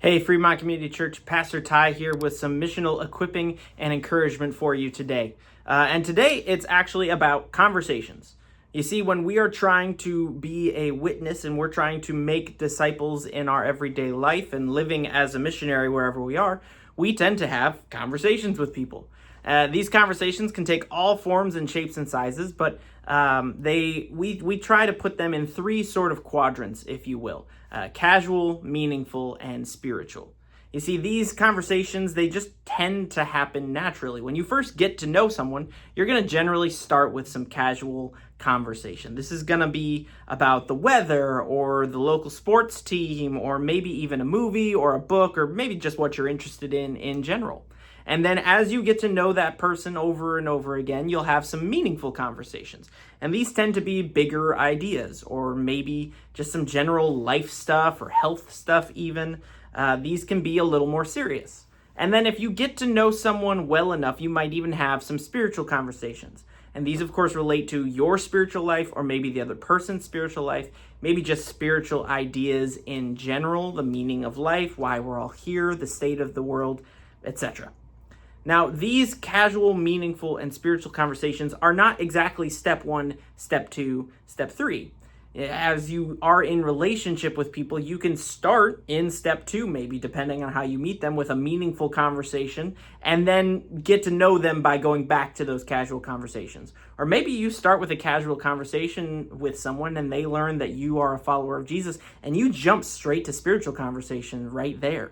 Hey, Fremont Community Church, Pastor Ty here with some missional equipping and encouragement for you today. And today it's actually about conversations. You see, when we are trying to be a witness and we're trying to make disciples in our everyday life and living as a missionary wherever we are, we tend to have conversations with people. These conversations can take all forms and shapes and sizes, but we try to put them in three sort of quadrants, if you will: casual, meaningful, and spiritual. You see, these conversations, they just tend to happen naturally. When you first get to know someone, you're going to generally start with some casual conversation. This is going to be about the weather or the local sports team, or maybe even a movie or a book, or maybe just what you're interested in general. And then as you get to know that person over and over again, you'll have some meaningful conversations. And these tend to be bigger ideas, or maybe just some general life stuff or health stuff even. These can be a little more serious. And then if you get to know someone well enough, you might even have some spiritual conversations. And these, of course, relate to your spiritual life, or maybe the other person's spiritual life, maybe just spiritual ideas in general, the meaning of life, why we're all here, the state of the world, etc. Now, these casual, meaningful, and spiritual conversations are not exactly step one, step two, step three. As you are in relationship with people, you can start in step two, maybe depending on how you meet them, with a meaningful conversation, and then get to know them by going back to those casual conversations. Or maybe you start with a casual conversation with someone and they learn that you are a follower of Jesus, and you jump straight to spiritual conversation right there.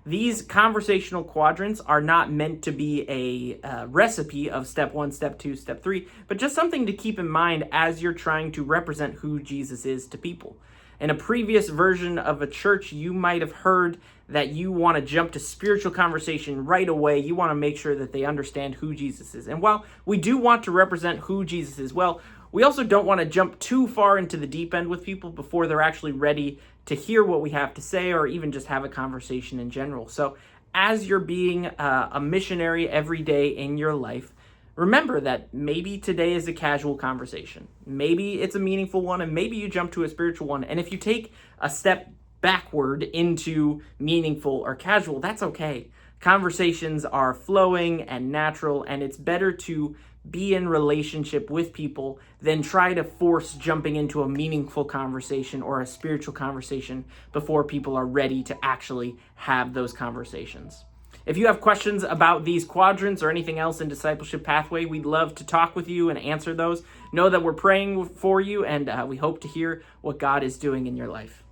These conversational quadrants are not meant to be a recipe of step one, step two, step three, but just something to keep in mind as you're trying to represent who Jesus is to people. In a previous version of a church, you might have heard that you want to jump to spiritual conversation right away. You want to make sure that they understand who Jesus is. And while we do want to represent who Jesus is well, we also don't want to jump too far into the deep end with people before they're actually ready to hear what we have to say, or even just have a conversation in general. So as you're being a missionary every day in your life, remember that maybe today is a casual conversation. Maybe it's a meaningful one, and maybe you jump to a spiritual one. And if you take a step backward into meaningful or casual, that's okay. Conversations are flowing and natural, and it's better to be in relationship with people than try to force jumping into a meaningful conversation or a spiritual conversation before people are ready to actually have those conversations. If you have questions about these quadrants or anything else in Discipleship Pathway, we'd love to talk with you and answer those. Know that we're praying for you, and we hope to hear what God is doing in your life.